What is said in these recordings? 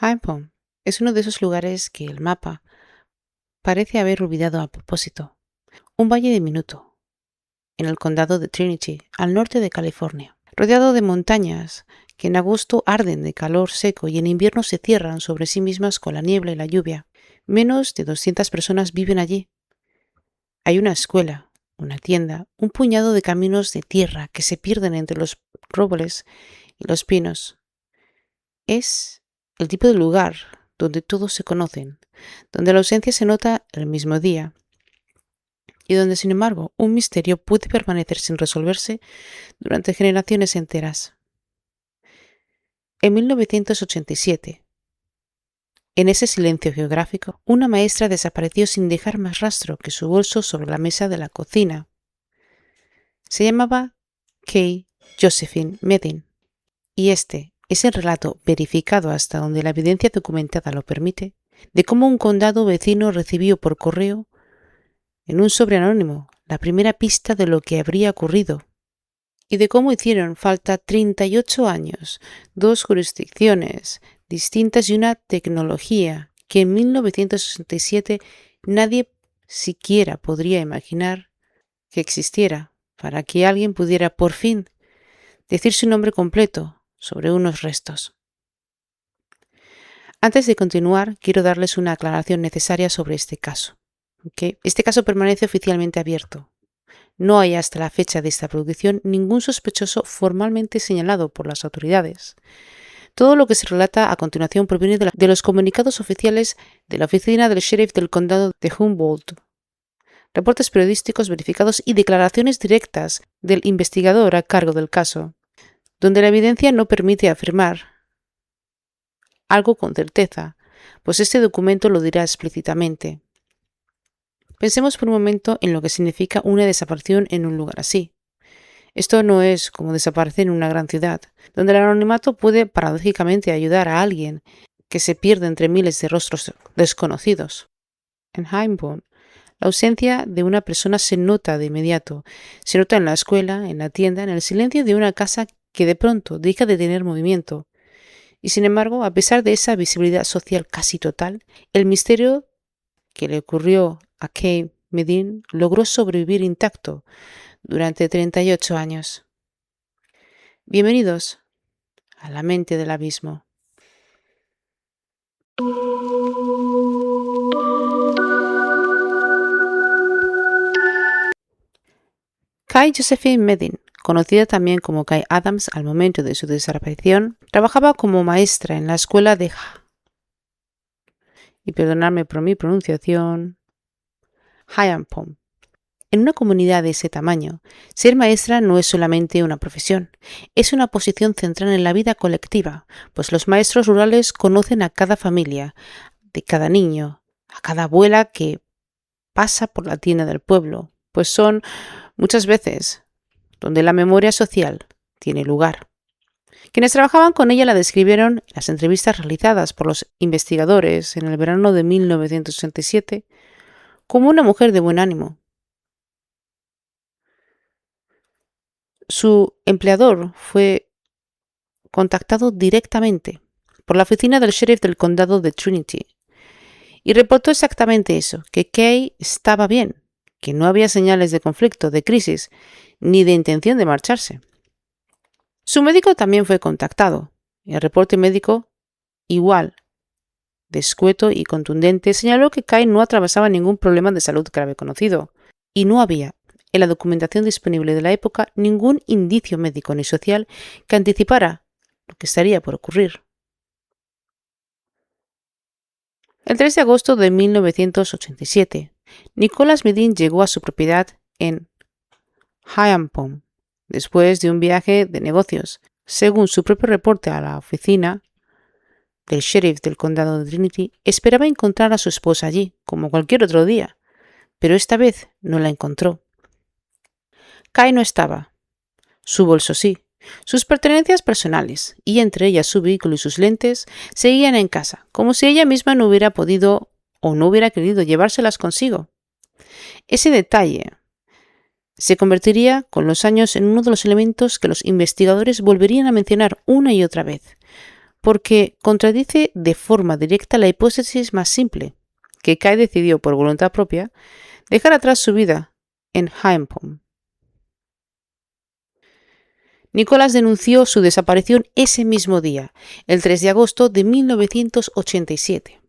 Haiphong es uno de esos lugares que el mapa parece haber olvidado a propósito. Un valle diminuto, en el condado de Trinity, al norte de California, rodeado de montañas que en agosto arden de calor seco y en invierno se cierran sobre sí mismas con la niebla y la lluvia. Menos de 200 personas viven allí. Hay una escuela, una tienda, un puñado de caminos de tierra que se pierden entre los robles y los pinos. Es el tipo de lugar donde todos se conocen, donde la ausencia se nota el mismo día y donde, sin embargo, un misterio puede permanecer sin resolverse durante generaciones enteras. En 1987, en ese silencio geográfico, una maestra desapareció sin dejar más rastro que su bolso sobre la mesa de la cocina. Se llamaba Kay Josephine Medin, y este es el relato verificado hasta donde la evidencia documentada lo permite, de cómo un condado vecino recibió por correo, en un sobre anónimo, la primera pista de lo que habría ocurrido, y de cómo hicieron falta 38 años, 2 jurisdicciones distintas y una tecnología que en 1967 nadie siquiera podría imaginar que existiera para que alguien pudiera por fin decir su nombre completo sobre unos restos. Antes de continuar, quiero darles una aclaración necesaria sobre este caso. ¿Okay? Este caso permanece oficialmente abierto. No hay hasta la fecha de esta producción ningún sospechoso formalmente señalado por las autoridades. Todo lo que se relata a continuación proviene de los comunicados oficiales de la oficina del sheriff del condado de Humboldt, reportes periodísticos verificados y declaraciones directas del investigador a cargo del caso, donde la evidencia no permite afirmar algo con certeza, pues este documento lo dirá explícitamente. Pensemos por un momento en lo que significa una desaparición en un lugar así. Esto no es como desaparecer en una gran ciudad, donde el anonimato puede paradójicamente ayudar a alguien que se pierde entre miles de rostros desconocidos. En Haiphong, la ausencia de una persona se nota de inmediato. Se nota en la escuela, en la tienda, en el silencio de una casa que de pronto deja de tener movimiento. Y sin embargo, a pesar de esa visibilidad social casi total, el misterio que le ocurrió a Kay Medin logró sobrevivir intacto durante 38 años. Bienvenidos a la mente del abismo. Kay Josephine Medin, conocida también como Kay Adams al momento de su desaparición, trabajaba como maestra en la escuela de y perdonadme por mi pronunciación, Haiphong. En una comunidad de ese tamaño, ser maestra no es solamente una profesión, es una posición central en la vida colectiva, pues los maestros rurales conocen a cada familia, de cada niño, a cada abuela que pasa por la tienda del pueblo, pues son muchas veces donde la memoria social tiene lugar. Quienes trabajaban con ella la describieron en las entrevistas realizadas por los investigadores en el verano de 1967 como una mujer de buen ánimo. Su empleador fue contactado directamente por la oficina del sheriff del condado de Trinity y reportó exactamente eso, que Kay estaba bien, que no había señales de conflicto, de crisis, ni de intención de marcharse. Su médico también fue contactado. El reporte médico, igual de escueto y contundente, señaló que Kay no atravesaba ningún problema de salud grave conocido, y no había, en la documentación disponible de la época, ningún indicio médico ni social que anticipara lo que estaría por ocurrir. El 3 de agosto de 1987, Nicholas Medin llegó a su propiedad en Haiphong, después de un viaje de negocios. Según su propio reporte a la oficina del sheriff del condado de Trinity, esperaba encontrar a su esposa allí, como cualquier otro día, pero esta vez no la encontró. Kay no estaba. Su bolso sí. Sus pertenencias personales, y entre ellas su vehículo y sus lentes, seguían en casa, como si ella misma no hubiera podido o no hubiera querido llevárselas consigo. Ese detalle se convertiría con los años en uno de los elementos que los investigadores volverían a mencionar una y otra vez, porque contradice de forma directa la hipótesis más simple, que Kay decidió por voluntad propia dejar atrás su vida en Haimpom. Nicholas denunció su desaparición ese mismo día, el 3 de agosto de 1987.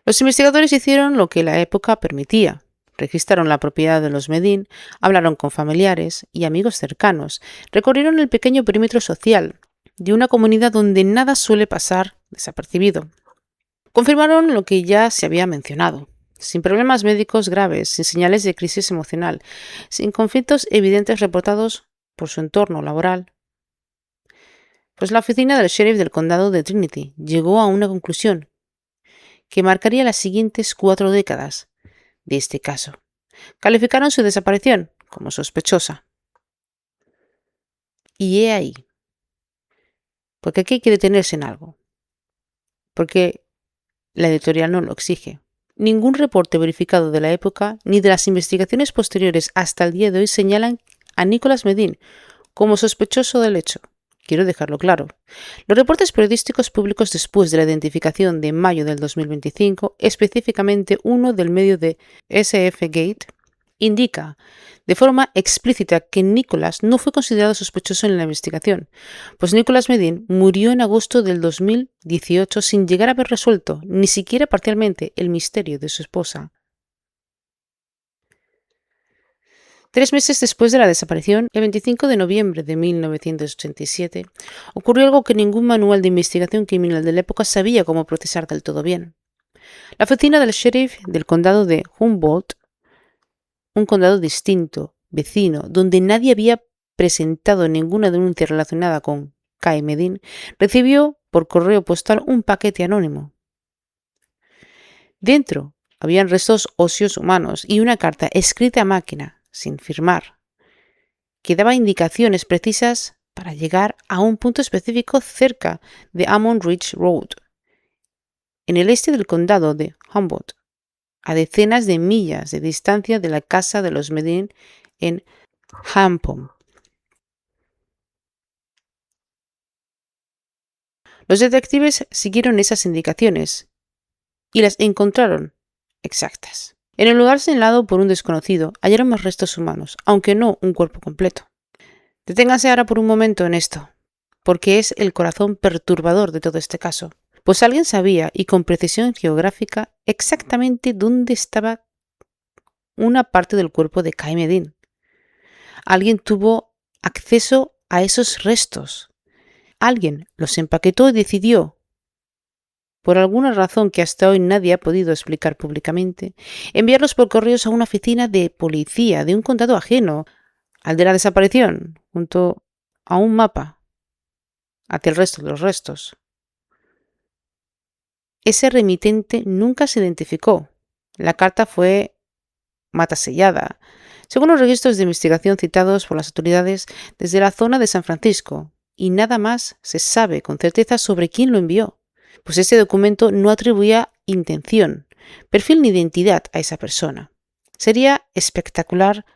Los investigadores hicieron lo que la época permitía. Registraron la propiedad de los Medin, hablaron con familiares y amigos cercanos, recorrieron el pequeño perímetro social de una comunidad donde nada suele pasar desapercibido. Confirmaron lo que ya se había mencionado. Sin problemas médicos graves, sin señales de crisis emocional, sin conflictos evidentes reportados por su entorno laboral. Pues la oficina del sheriff del condado de Trinity llegó a una conclusión que marcaría las siguientes 4 décadas de este caso. Calificaron su desaparición como sospechosa. Y he ahí. Porque aquí hay que detenerse en algo. Porque la editorial no lo exige. Ningún reporte verificado de la época ni de las investigaciones posteriores hasta el día de hoy señalan a Nicholas Medin como sospechoso del hecho. Quiero dejarlo claro. Los reportes periodísticos públicos después de la identificación de mayo del 2025, específicamente uno del medio de SF Gate, indica de forma explícita que Nicholas no fue considerado sospechoso en la investigación, pues Nicholas Medin murió en agosto del 2018 sin llegar a haber resuelto, ni siquiera parcialmente, el misterio de su esposa. 3 meses después de la desaparición, el 25 de noviembre de 1987, ocurrió algo que ningún manual de investigación criminal de la época sabía cómo procesar del todo bien. La oficina del sheriff del condado de Humboldt, un condado distinto, vecino, donde nadie había presentado ninguna denuncia relacionada con Kay Medin, recibió por correo postal un paquete anónimo. Dentro habían restos óseos humanos y una carta escrita a máquina, sin firmar, que daba indicaciones precisas para llegar a un punto específico cerca de Ammon Ridge Road, en el este del condado de Humboldt, a decenas de millas de distancia de la casa de los Medin en Haimpom. Los detectives siguieron esas indicaciones y las encontraron exactas. En el lugar señalado por un desconocido hallaron más restos humanos, aunque no un cuerpo completo. Deténganse ahora por un momento en esto, porque es el corazón perturbador de todo este caso. Pues alguien sabía, y con precisión geográfica, exactamente dónde estaba una parte del cuerpo de Kay Medin. Alguien tuvo acceso a esos restos. Alguien los empaquetó y decidió, por alguna razón que hasta hoy nadie ha podido explicar públicamente, enviarlos por correos a una oficina de policía de un condado ajeno al de la desaparición, junto a un mapa hacia el resto de los restos. Ese remitente nunca se identificó. La carta fue matasellada, según los registros de investigación citados por las autoridades desde la zona de San Francisco, y nada más se sabe con certeza sobre quién lo envió, pues ese documento no atribuía intención, perfil ni identidad a esa persona. Sería espectacular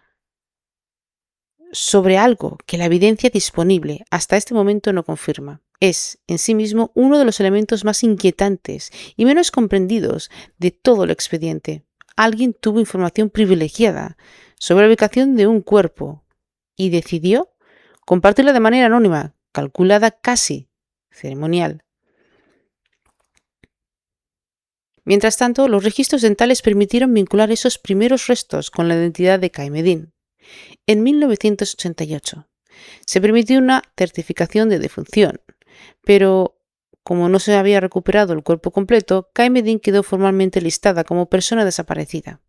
sobre algo que la evidencia disponible hasta este momento no confirma. Es, en sí mismo, uno de los elementos más inquietantes y menos comprendidos de todo el expediente. Alguien tuvo información privilegiada sobre la ubicación de un cuerpo y decidió compartirla de manera anónima, calculada, casi ceremonial. Mientras tanto, los registros dentales permitieron vincular esos primeros restos con la identidad de Kay Medin. En 1988 se permitió una certificación de defunción, pero como no se había recuperado el cuerpo completo, Kay Medin quedó formalmente listada como persona desaparecida.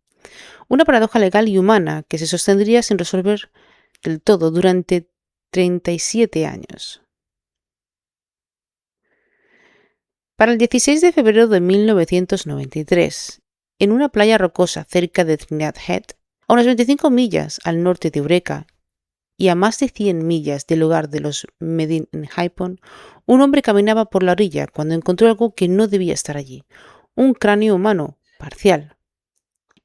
Una paradoja legal y humana que se sostendría sin resolver del todo durante 37 años. Para el 16 de febrero de 1993, en una playa rocosa cerca de Trinidad Head, a unas 25 millas al norte de Eureka y a más de 100 millas del hogar de los Medin en Haimpom, un hombre caminaba por la orilla cuando encontró algo que no debía estar allí, un cráneo humano parcial.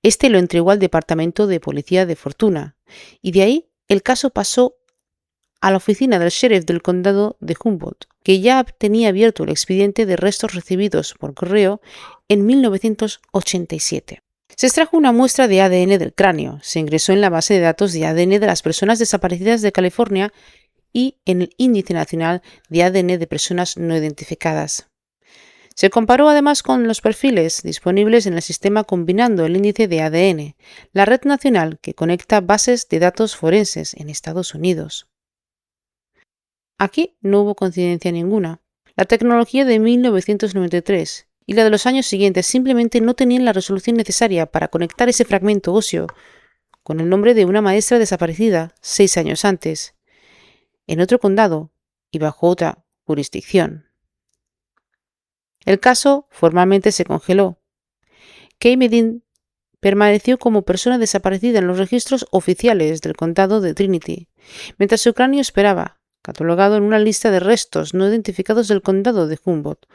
Este lo entregó al departamento de policía de Fortuna, y de ahí el caso pasó a la oficina del sheriff del condado de Humboldt, que ya tenía abierto el expediente de restos recibidos por correo en 1987. Se extrajo una muestra de ADN del cráneo, se ingresó en la base de datos de ADN de las personas desaparecidas de California y en el Índice Nacional de ADN de Personas No Identificadas. Se comparó además con los perfiles disponibles en el sistema combinando el índice de ADN, la red nacional que conecta bases de datos forenses en Estados Unidos. Aquí no hubo coincidencia ninguna. La tecnología de 1993 y la de los años siguientes simplemente no tenían la resolución necesaria para conectar ese fragmento óseo con el nombre de una maestra desaparecida 6 años antes, en otro condado y bajo otra jurisdicción. El caso formalmente se congeló. Kay Medin permaneció como persona desaparecida en los registros oficiales del condado de Trinity, mientras su cráneo esperaba, catalogado en una lista de restos no identificados del condado de Humboldt,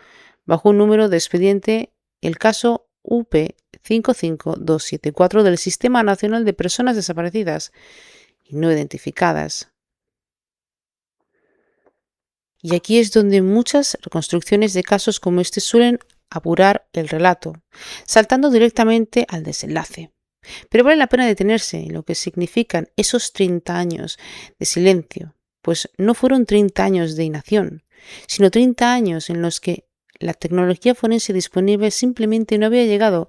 bajo un número de expediente, el caso UP 55274 del Sistema Nacional de Personas Desaparecidas y No Identificadas. Y aquí es donde muchas reconstrucciones de casos como este suelen apurar el relato, saltando directamente al desenlace. Pero vale la pena detenerse en lo que significan esos 30 años de silencio, pues no fueron 30 años de inacción, sino 30 años en los que la tecnología forense disponible simplemente no había llegado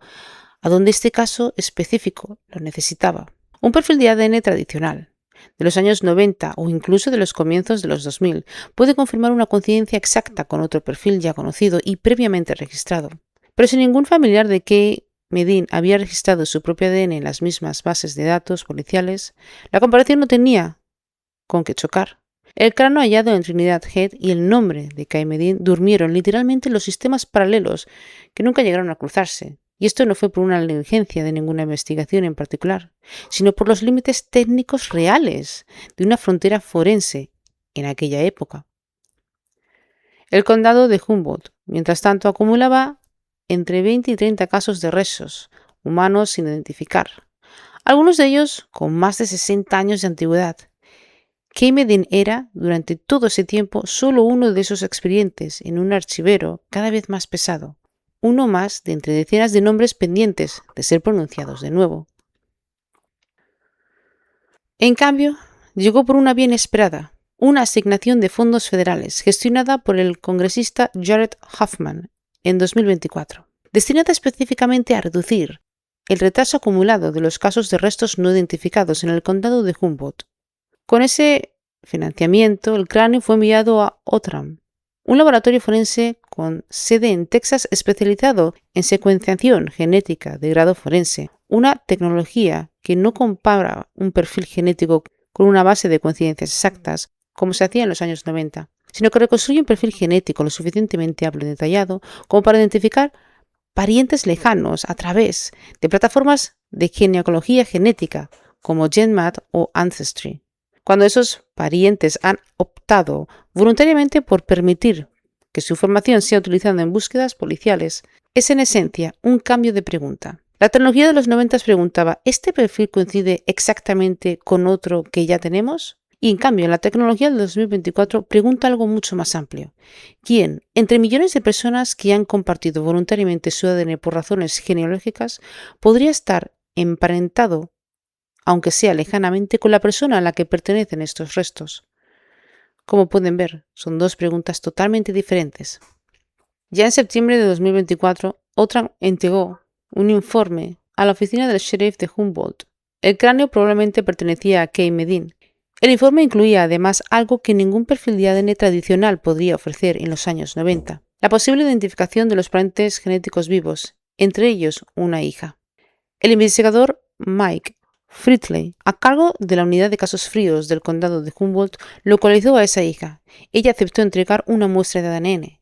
a donde este caso específico lo necesitaba. Un perfil de ADN tradicional, de los años 90 o incluso de los comienzos de los 2000, puede confirmar una coincidencia exacta con otro perfil ya conocido y previamente registrado. Pero si ningún familiar de Kay Medin había registrado su propio ADN en las mismas bases de datos policiales, la comparación no tenía con qué chocar. El cráneo hallado en Trinidad Head y el nombre de Kay Medin durmieron literalmente en los sistemas paralelos que nunca llegaron a cruzarse. Y esto no fue por una negligencia de ninguna investigación en particular, sino por los límites técnicos reales de una frontera forense en aquella época. El condado de Humboldt, mientras tanto, acumulaba entre 20 y 30 casos de restos humanos sin identificar, algunos de ellos con más de 60 años de antigüedad. Kay Medin era, durante todo ese tiempo, solo uno de esos expedientes en un archivero cada vez más pesado, uno más de entre decenas de nombres pendientes de ser pronunciados de nuevo. En cambio, llegó por una vía inesperada, una asignación de fondos federales gestionada por el congresista Jared Huffman en 2024, destinada específicamente a reducir el retraso acumulado de los casos de restos no identificados en el condado de Humboldt. Con ese financiamiento, el cráneo fue enviado a Outram, un laboratorio forense con sede en Texas especializado en secuenciación genética de grado forense, una tecnología que no compara un perfil genético con una base de coincidencias exactas, como se hacía en los años 90, sino que reconstruye un perfil genético lo suficientemente amplio y detallado como para identificar parientes lejanos a través de plataformas de genealogía genética como GenMat o Ancestry. Cuando esos parientes han optado voluntariamente por permitir que su información sea utilizada en búsquedas policiales, es en esencia un cambio de pregunta. La tecnología de los 90 preguntaba, ¿este perfil coincide exactamente con otro que ya tenemos? Y en cambio, la tecnología del 2024 pregunta algo mucho más amplio. ¿Quién, entre millones de personas que han compartido voluntariamente su ADN por razones genealógicas, podría estar emparentado, aunque sea lejanamente, con la persona a la que pertenecen estos restos? Como pueden ver, son dos preguntas totalmente diferentes. Ya en septiembre de 2024, Outram entregó un informe a la oficina del sheriff de Humboldt. El cráneo probablemente pertenecía a Kay Medin. El informe incluía además algo que ningún perfil de ADN tradicional podría ofrecer en los años 90, la posible identificación de los parientes genéticos vivos, entre ellos una hija. El investigador Mike Fritley, a cargo de la unidad de casos fríos del condado de Humboldt, localizó a esa hija. Ella aceptó entregar una muestra de ADN.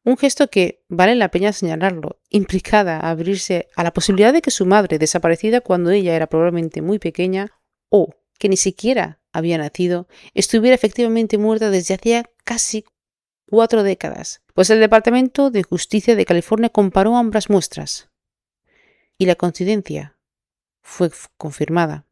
Un gesto que, vale la pena señalarlo, implicaba abrirse a la posibilidad de que su madre, desaparecida cuando ella era probablemente muy pequeña, o que ni siquiera había nacido, estuviera efectivamente muerta desde hacía casi 4 décadas, pues el Departamento de Justicia de California comparó ambas muestras. Y la coincidencia fue confirmada.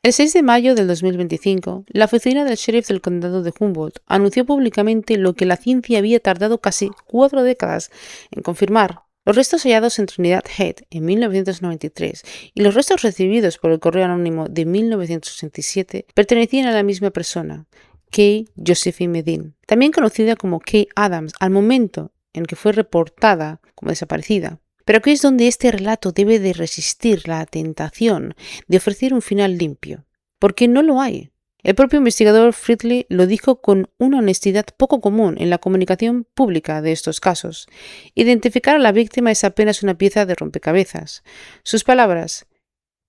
El 6 de mayo del 2025, la oficina del sheriff del condado de Humboldt anunció públicamente lo que la ciencia había tardado casi 4 décadas en confirmar. Los restos hallados en Trinidad Head en 1993 y los restos recibidos por el correo anónimo de 1987 pertenecían a la misma persona, Kay Josephine Medin, también conocida como Kay Adams al momento en que fue reportada como desaparecida. Pero aquí es donde este relato debe de resistir la tentación de ofrecer un final limpio, porque no lo hay. El propio investigador Friedley lo dijo con una honestidad poco común en la comunicación pública de estos casos. Identificar a la víctima es apenas una pieza de rompecabezas. Sus palabras,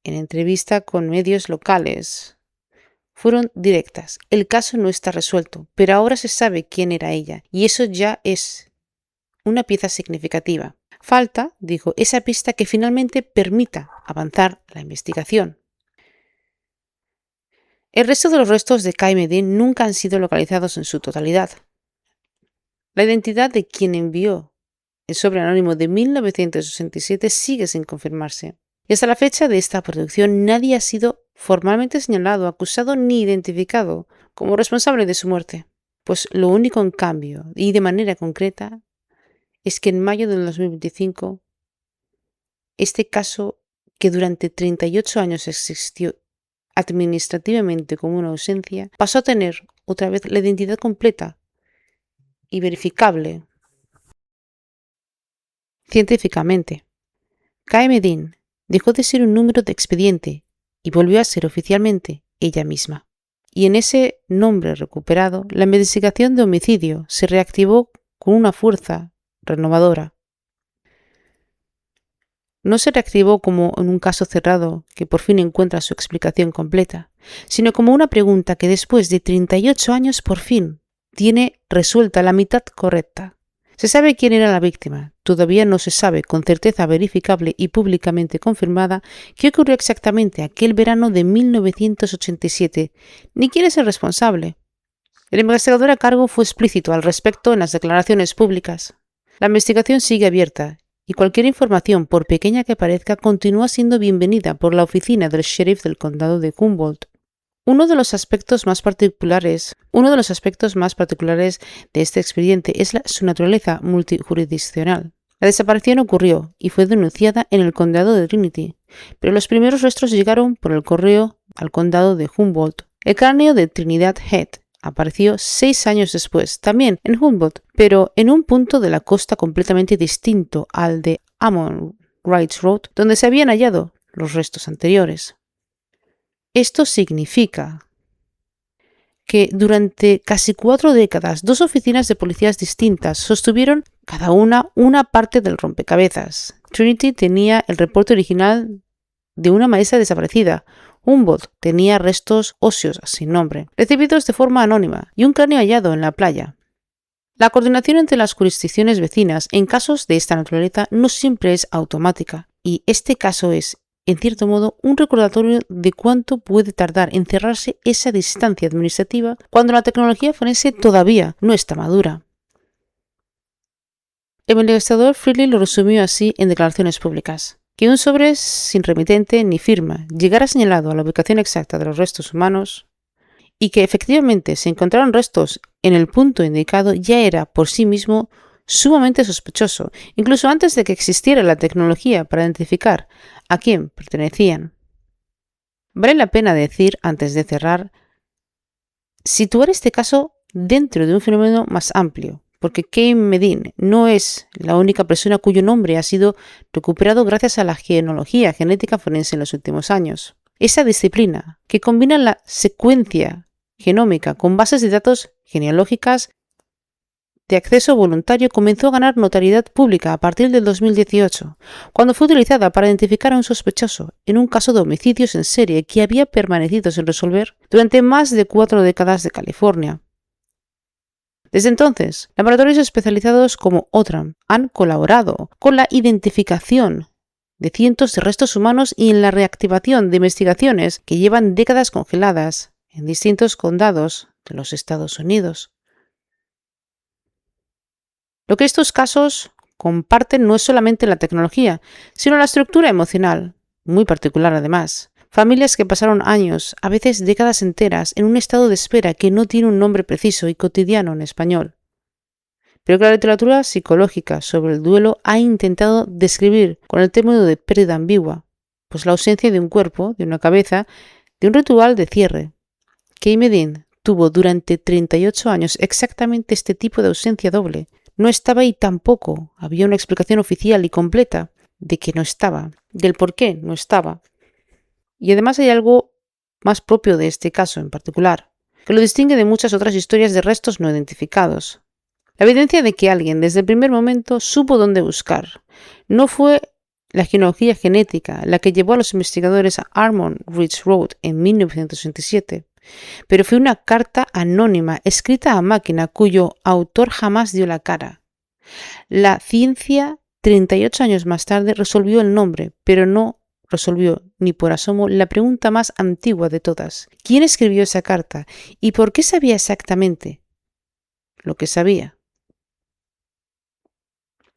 en entrevista con medios locales, fueron directas. El caso no está resuelto, pero ahora se sabe quién era ella, y eso ya es una pieza significativa. Falta, dijo, esa pista que finalmente permita avanzar la investigación. El resto de los restos de Kay Medin nunca han sido localizados en su totalidad. La identidad de quien envió el sobre anónimo de 1967 sigue sin confirmarse. Y hasta la fecha de esta producción nadie ha sido formalmente señalado, acusado ni identificado como responsable de su muerte. Pues lo único en cambio, y de manera concreta, es que en mayo del 2025, este caso que durante 38 años existió administrativamente como una ausencia, pasó a tener otra vez la identidad completa y verificable científicamente. Kay Medin dejó de ser un número de expediente y volvió a ser oficialmente ella misma. Y en ese nombre recuperado, la investigación de homicidio se reactivó con una fuerza renovadora. No se reactivó como en un caso cerrado que por fin encuentra su explicación completa, sino como una pregunta que después de 38 años por fin tiene resuelta la mitad correcta. Se sabe quién era la víctima. Todavía no se sabe con certeza verificable y públicamente confirmada qué ocurrió exactamente aquel verano de 1987, ni quién es el responsable. El investigador a cargo fue explícito al respecto en las declaraciones públicas. La investigación sigue abierta y cualquier información, por pequeña que parezca, continúa siendo bienvenida por la oficina del sheriff del condado de Humboldt. Uno de los aspectos más particulares de este expediente es su naturaleza multijurisdiccional. La desaparición ocurrió y fue denunciada en el condado de Trinity, pero los primeros rastros llegaron por el correo al condado de Humboldt. El cráneo de Trinidad Head apareció 6 años después, también en Humboldt, pero en un punto de la costa completamente distinto al de Ammon Ridge Road, donde se habían hallado los restos anteriores. Esto significa que durante casi 4 décadas, 2 oficinas de policías distintas sostuvieron cada una parte del rompecabezas. Trinity tenía el reporte original de una maestra desaparecida. Humboldt tenía restos óseos sin nombre, recibidos de forma anónima, y un cráneo hallado en la playa. La coordinación entre las jurisdicciones vecinas en casos de esta naturaleza no siempre es automática, y este caso es, en cierto modo, un recordatorio de cuánto puede tardar en cerrarse esa distancia administrativa cuando la tecnología forense todavía no está madura. El investigador Friedley lo resumió así en declaraciones públicas. Que un sobre sin remitente ni firma llegara señalado a la ubicación exacta de los restos humanos y que efectivamente se encontraron restos en el punto indicado ya era por sí mismo sumamente sospechoso, incluso antes de que existiera la tecnología para identificar a quién pertenecían. Vale la pena decir, antes de cerrar, situar este caso dentro de un fenómeno más amplio, porque Kay Medin no es la única persona cuyo nombre ha sido recuperado gracias a la genealogía genética forense en los últimos años. Esa disciplina, que combina la secuencia genómica con bases de datos genealógicas de acceso voluntario, comenzó a ganar notoriedad pública a partir del 2018, cuando fue utilizada para identificar a un sospechoso en un caso de homicidios en serie que había permanecido sin resolver durante más de 4 décadas de California. Desde entonces, laboratorios especializados como OTRAM han colaborado con la identificación de cientos de restos humanos y en la reactivación de investigaciones que llevan décadas congeladas en distintos condados de los Estados Unidos. Lo que estos casos comparten no es solamente la tecnología, sino la estructura emocional, muy particular además, Familias que pasaron años, a veces décadas enteras, en un estado de espera que no tiene un nombre preciso y cotidiano en español. Pero que la literatura psicológica sobre el duelo ha intentado describir con el término de pérdida ambigua, pues la ausencia de un cuerpo, de una cabeza, de un ritual de cierre. Kay Medin tuvo durante 38 años exactamente este tipo de ausencia doble. No estaba y tampoco había una explicación oficial y completa de que no estaba, del por qué no estaba. Y además hay algo más propio de este caso en particular, que lo distingue de muchas otras historias de restos no identificados. La evidencia de que alguien desde el primer momento supo dónde buscar. No fue la genealogía genética la que llevó a los investigadores a Almond Ridge Road en 1967, pero fue una carta anónima escrita a máquina cuyo autor jamás dio la cara. La ciencia, 38 años más tarde, resolvió el nombre, pero no resolvió ni por asomo la pregunta más antigua de todas. ¿Quién escribió esa carta y por qué sabía exactamente lo que sabía?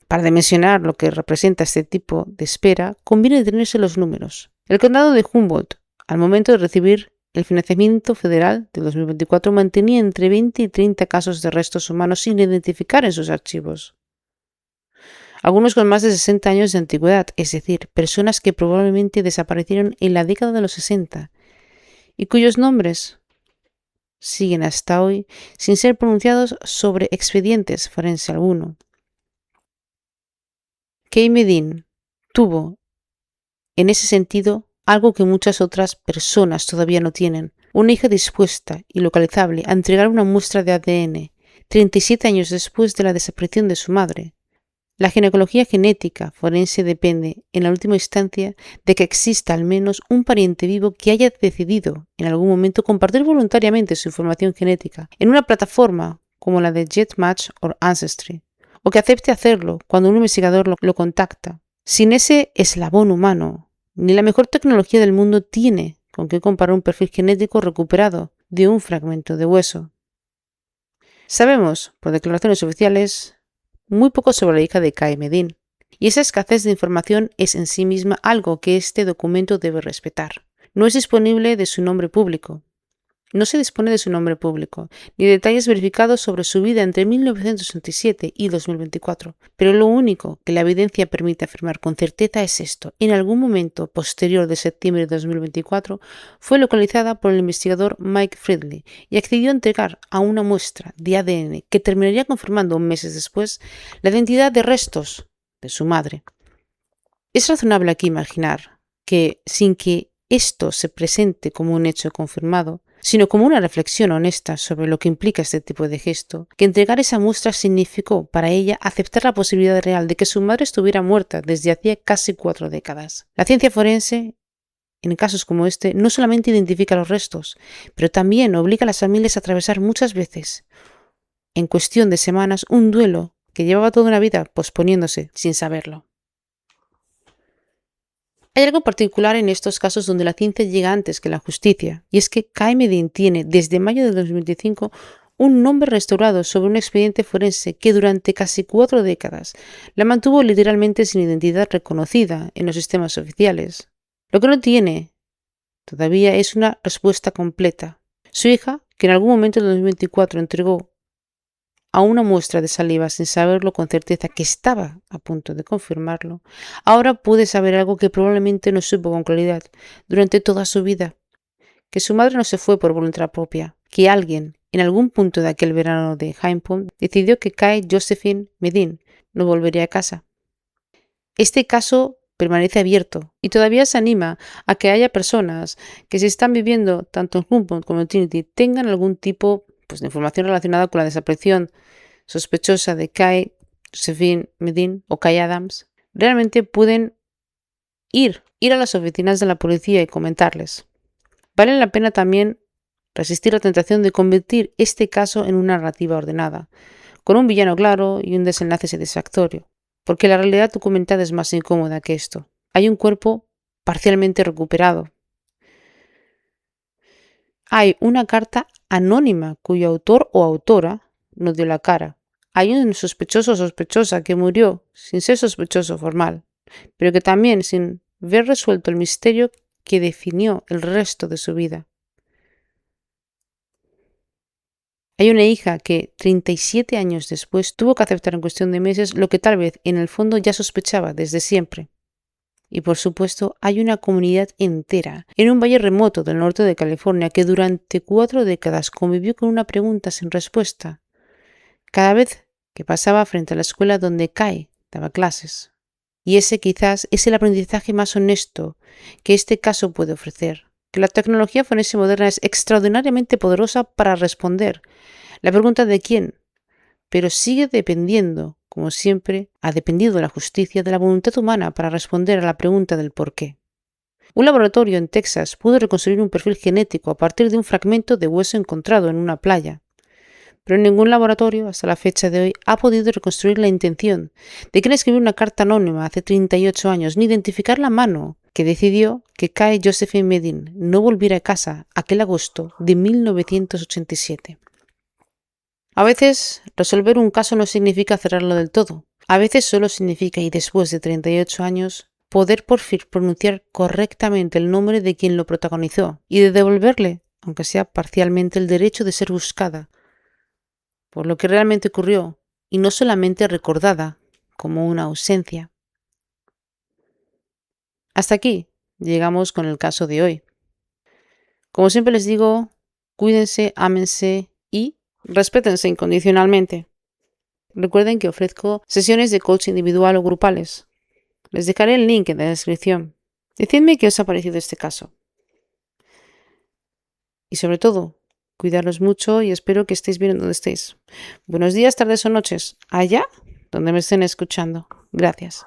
Para dimensionar lo que representa este tipo de espera, conviene detenerse los números. El condado de Humboldt, al momento de recibir el financiamiento federal de 2024, mantenía entre 20 y 30 casos de restos humanos sin identificar en sus archivos. Algunos con más de 60 años de antigüedad, es decir, personas que probablemente desaparecieron en la década de los 60 y cuyos nombres siguen hasta hoy sin ser pronunciados sobre expedientes forense alguno. Kay Medin tuvo, en ese sentido, algo que muchas otras personas todavía no tienen: una hija dispuesta y localizable a entregar una muestra de ADN 37 años después de la desaparición de su madre. La ginecología genética forense depende, en la última instancia, de que exista al menos un pariente vivo que haya decidido en algún momento compartir voluntariamente su información genética en una plataforma como la de GetMatch o Ancestry, o que acepte hacerlo cuando un investigador lo contacta. Sin ese eslabón humano, ni la mejor tecnología del mundo tiene con qué comparar un perfil genético recuperado de un fragmento de hueso. Sabemos, por declaraciones oficiales, muy poco sobre la hija de Kay Medin, y esa escasez de información es en sí misma algo que este documento debe respetar. No es disponible de su nombre público. No se dispone de su nombre público, ni detalles verificados sobre su vida entre 1967 y 2024, pero lo único que la evidencia permite afirmar con certeza es esto: en algún momento posterior de septiembre de 2024 fue localizada por el investigador Mike Friedley y accedió a entregar a una muestra de ADN que terminaría confirmando meses después la identidad de restos de su madre. Es razonable aquí imaginar que, sin que esto se presente como un hecho confirmado, sino como una reflexión honesta sobre lo que implica este tipo de gesto, que entregar esa muestra significó para ella aceptar la posibilidad real de que su madre estuviera muerta desde hacía casi 4 décadas. La ciencia forense, en casos como este, no solamente identifica los restos, pero también obliga a las familias a atravesar muchas veces, en cuestión de semanas, un duelo que llevaba toda una vida posponiéndose sin saberlo. Hay algo particular en estos casos donde la ciencia llega antes que la justicia, y es que Kay Medin tiene, desde mayo de 2025, un nombre restaurado sobre un expediente forense que durante casi 4 décadas la mantuvo literalmente sin identidad reconocida en los sistemas oficiales. Lo que no tiene todavía es una respuesta completa. Su hija, que en algún momento de 2024 entregó a una muestra de saliva sin saberlo con certeza que estaba a punto de confirmarlo, ahora puede saber algo que probablemente no supo con claridad durante toda su vida: que su madre no se fue por voluntad propia, que alguien, en algún punto de aquel verano de Haimpom, decidió que Kay Josephine Medin no volvería a casa. Este caso permanece abierto y todavía se anima a que haya personas que, si están viviendo tanto en Humboldt como en Trinity, tengan algún tipo de información relacionada con la desaparición sospechosa de Kay Josephine Medin o Kay Adams, realmente pueden ir a las oficinas de la policía y comentarles. Vale la pena también resistir la tentación de convertir este caso en una narrativa ordenada, con un villano claro y un desenlace satisfactorio, porque la realidad documentada es más incómoda que esto. Hay un cuerpo parcialmente recuperado. Hay una carta anónima cuyo autor o autora no dio la cara. Hay un sospechoso o sospechosa que murió sin ser sospechoso formal, pero que también, sin ver resuelto el misterio que definió el resto de su vida. Hay una hija que 37 años después tuvo que aceptar en cuestión de meses lo que tal vez en el fondo ya sospechaba desde siempre. Y por supuesto, hay una comunidad entera en un valle remoto del norte de California que durante 4 décadas convivió con una pregunta sin respuesta. Cada vez que pasaba frente a la escuela donde Kai daba clases. Y ese quizás es el aprendizaje más honesto que este caso puede ofrecer. Que la tecnología forense moderna es extraordinariamente poderosa para responder la pregunta de quién, pero sigue dependiendo, como siempre, ha dependido la justicia de la voluntad humana para responder a la pregunta del por qué. Un laboratorio en Texas pudo reconstruir un perfil genético a partir de un fragmento de hueso encontrado en una playa, pero ningún laboratorio, hasta la fecha de hoy, ha podido reconstruir la intención de quien escribió una carta anónima hace 38 años, ni identificar la mano que decidió que Kai Josephine Medin no volviera a casa aquel agosto de 1987. A veces, resolver un caso no significa cerrarlo del todo. A veces solo significa, y después de 38 años, poder por fin pronunciar correctamente el nombre de quien lo protagonizó y de devolverle, aunque sea parcialmente, el derecho de ser buscada por lo que realmente ocurrió y no solamente recordada como una ausencia. Hasta aquí llegamos con el caso de hoy. Como siempre les digo, cuídense, ámense y respétense incondicionalmente. Recuerden que ofrezco sesiones de coaching individual o grupales. Les dejaré el link en la descripción. Decidme qué os ha parecido este caso. Y sobre todo, cuidaros mucho y espero que estéis bien donde estéis. Buenos días, tardes o noches, allá donde me estén escuchando. Gracias.